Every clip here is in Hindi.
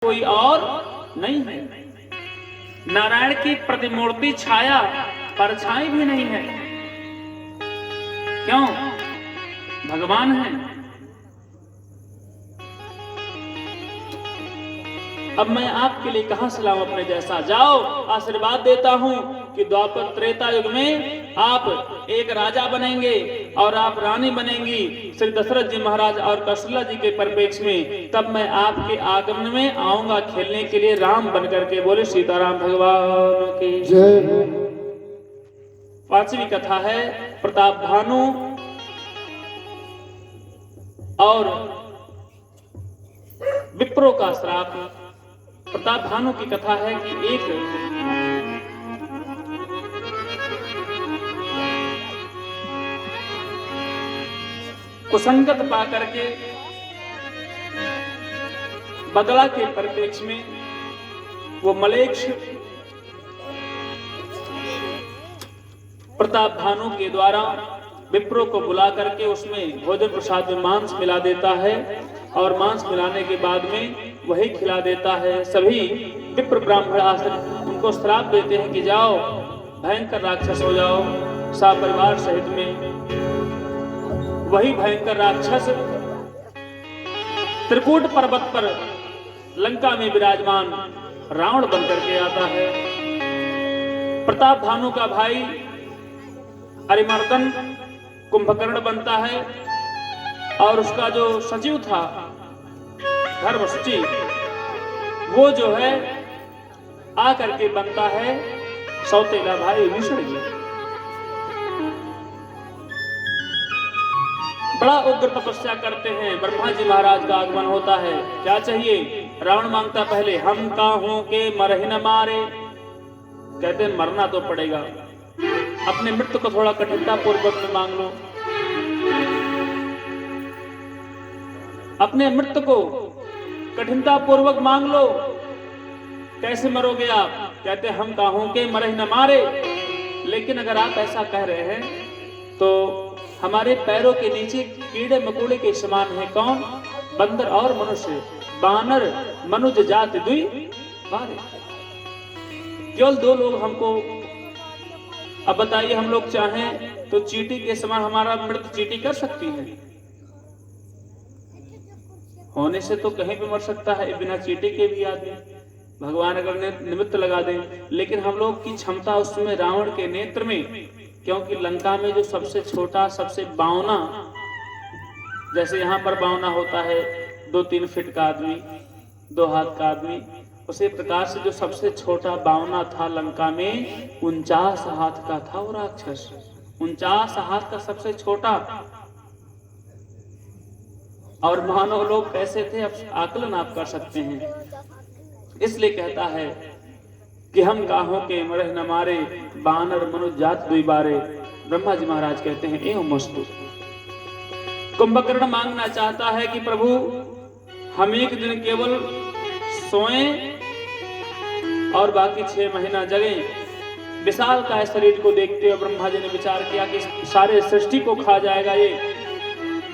कोई और नहीं है। नारायण की प्रतिमूर्ति छाया परछाई भी नहीं है। क्यों? भगवान है। अब मैं आपके लिए कहां से लाऊं अपने जैसा? जाओ, आशीर्वाद देता हूं कि द्वापर त्रेता युग में आप एक राजा बनेंगे और आप रानी बनेंगी श्री दशरथ जी महाराज और कौशल्या जी के परिप्रेक्ष्य में। तब मैं आपके आगमन में आऊंगा खेलने के लिए राम बन करके। बोले सीताराम भगवान की जय। पांचवी कथा है प्रताप भानु और विप्रो का श्राप। प्रताप भानु की कथा है कि एक कुसंगत पा करके बदला के परिप्रेक्ष्य में वो मलेच्छ प्रताप भानु के द्वारा विप्रो को बुला करके उसमें भोजन प्रसाद में मांस मिला देता है और मांस मिलाने के बाद में वही खिला देता है। सभी विप्र ब्राह्मण आश्रित उनको श्राप देते हैं कि जाओ भयंकर राक्षस हो जाओ सपरिवार सहित में। वही भयंकर राक्षस त्रिकूट पर्वत पर लंका में विराजमान रावण बनकर के आता है। प्रताप भानु का भाई अरिमर्दन कुंभकर्ण बनता है और उसका जो सचिव था धर्म सचिव वो जो है आकर के बनता है सौतेला भाई विष्णु जी। बड़ा उग्र तपस्या करते हैं। ब्रह्मा जी महाराज का आगमन होता है। क्या चाहिए? रावण मांगता पहले हम काहू के मरहि न मारे। कहते हैं मरना तो पड़ेगा, अपने मृत्यु को थोड़ा कठिनता पूर्वक में मांग लो। अपने मृत्यु को कठिनता पूर्वक मांग लो। कैसे मरोगे आप? कहते हम काहू के मरहि न मारे। लेकिन अगर आप ऐसा कह रहे हैं तो हमारे पैरों के नीचे कीड़े मकोड़े के समान है। कौन? बंदर और मनुष्य। बानर मनुज जाति दुई बारे। केवल दो लोग हमको। अब बताइए हम लोग चाहें तो चींटी के समान हमारा मृत्यु चींटी कर सकती है? होने से तो कहीं भी मर सकता है बिना चींटी के भी आदमी, भगवान अगर निमित्त लगा दें। लेकिन हम लोग की क्षमता उसमें रावण के नेत्र में, क्योंकि लंका में जो सबसे छोटा सबसे बावना, जैसे यहाँ पर बावना होता है 2-3 फीट का आदमी, 2 हाथ का आदमी, उसी प्रकार से जो सबसे छोटा बावना था लंका में 49 हाथ का था वो राक्षस। 49 हाथ का सबसे छोटा। और मानव लोग कैसे थे अब आकलन आप कर सकते हैं। इसलिए कहता है कि हम काहों के मरहि न मारे, बानर मनुज जात दुई बारे। ब्रह्मा जी महाराज कहते हैं एवं मस्तु। कुंभकर्ण मांगना चाहता है कि प्रभु हम एक दिन केवल सोएं और बाकी 6 महीना जगें। विशाल का शरीर को देखते हुए ब्रह्मा जी ने विचार किया कि सारे सृष्टि को खा जाएगा ये।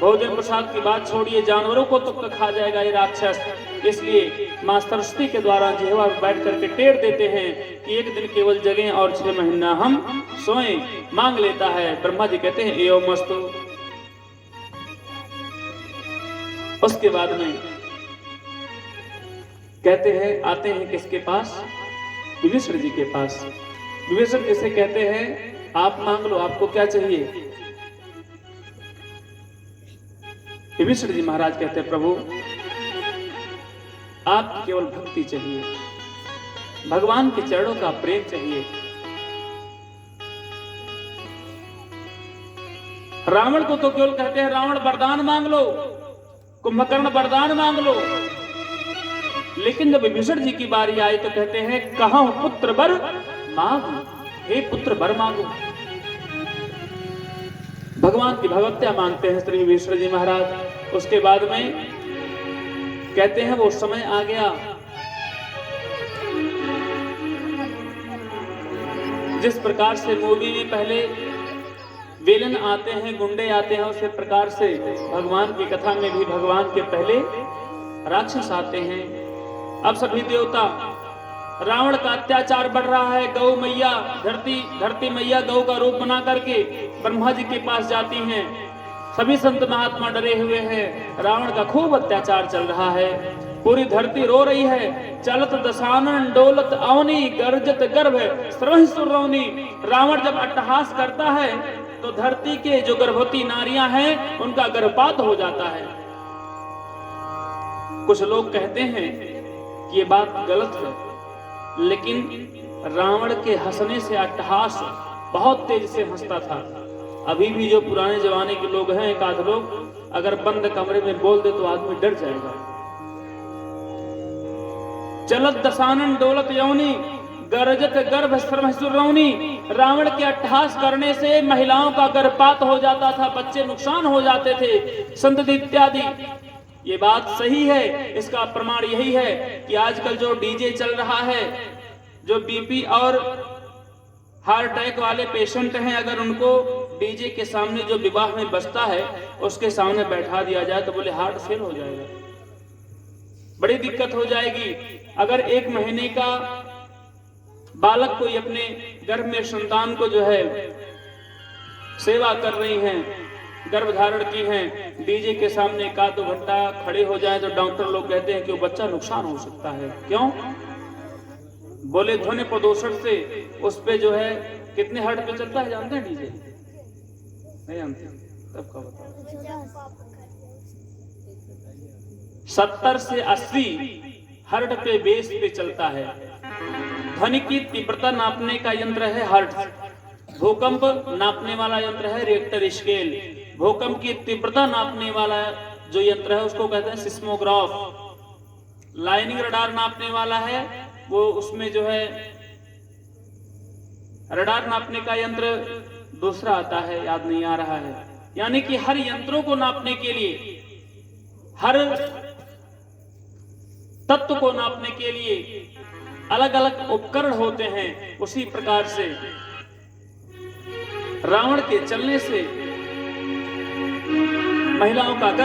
भोजन प्रसाद की बात छोड़िए, जानवरों को तो खा जाएगा ये राक्षस। इसलिए मां सरस्वती के द्वारा जिह्वा पर बैठ करके टेढ़ देते हैं कि एक दिन केवल जगें और 6 महीना हम सोएं। मांग लेता है। ब्रह्मा जी कहते हैं एवं मस्तु। उसके बाद में कहते हैं आते हैं किसके पास? विभीषण जी के पास। विभीषण जिसे कहते हैं आप मांग लो, आपको क्या चाहिए? विभीषण जी महाराज कहते हैं प्रभु आप केवल भक्ति चाहिए, भगवान के चरणों का प्रेम चाहिए। रावण को तो केवल कहते हैं रावण वरदान मांग लो, कुंभकर्ण वरदान मांग लो। लेकिन जब विभीषण जी की बारी आई तो कहते हैं कहां पुत्र वर मांगो, हे पुत्र वर मांगो। भगवान की भगवत्या मांगते हैं श्री विभीषण जी महाराज। उसके बाद में कहते हैं वो समय आ गया जिस प्रकार से मूवी में पहले विलेन आते हैं, गुंडे आते हैं, उसी प्रकार से भगवान की कथा में भी भगवान के पहले राक्षस आते हैं अब सभी देवता, रावण का अत्याचार बढ़ रहा है। गौ मैया, धरती मैया गौ का रूप बना करके ब्रह्मा जी के पास जाती हैं। सभी संत महात्मा डरे हुए हैं, रावण का खूब अत्याचार चल रहा है। पूरी धरती रो रही है। चलत दशानन डोलत अवनी, गर्जत गर्भ सर्वहिसुरौनी। रावण जब अट्टहास करता है तो धरती के जो गर्भवती नारियां हैं उनका गर्भपात हो जाता है। कुछ लोग कहते हैं कि ये बात गलत है, लेकिन रावण के हंसने से अट्टहास बहुत तेज से हंसता था। अभी भी जो पुराने जमाने के लोग हैं, एक आध लोग, अगर बंद कमरे में बोल दे तो आदमी डर जाएगा। चलत दशानन डोलत यौनी, गरजत गर्भ सर्वहिसुरौनी। रावण के अट्टहास करने से महिलाओं का गर्भपात हो जाता था, बच्चे नुकसान हो जाते थे, संतति इत्यादि। ये बात सही है। इसका प्रमाण यही है कि आजकल जो डीजे चल रहा है, जो बीपी और हार्ट अटैक वाले पेशेंट हैं, अगर उनको डीजे के सामने जो विवाह में बजता है उसके सामने बैठा दिया जाए तो बोले हार्ट फेल हो जाएगा, बड़ी दिक्कत हो जाएगी। अगर 1 महीने का बालक कोई अपने गर्भ में संतान को जो है सेवा कर रही हैं, गर्भ धारण की हैं, डीजे के सामने 1-2 घंटा खड़े हो जाए तो डॉक्टर लोग कहते हैं कि वो बच्चा नुकसान हो सकता है। क्यों? बोले ध्वनि प्रदूषण से उस पे जो है कितने हर्ट्ज पे चलता है जानते हैं डीजे? नहीं जानते? तब का बताओ। 70 से 80 हर्ट्ज पे बेस पे चलता है। ध्वनि की तीव्रता नापने का यंत्र है हर्ट्ज। भूकंप नापने वाला यंत्र है रिएक्टर स्केल। भूकंप की तीव्रता नापने वाला जो यंत्र है उसको कहते हैं सिस्मोग्राफ। लाइनिंग रडार नापने वाला है वो, उसमें जो है रडार नापने का यंत्र दूसरा आता है, याद नहीं आ रहा है। यानी कि हर यंत्रों को नापने के लिए, हर तत्व को नापने के लिए अलग अलग उपकरण होते हैं। उसी प्रकार से रावण के चलने से महिलाओं का गर्भ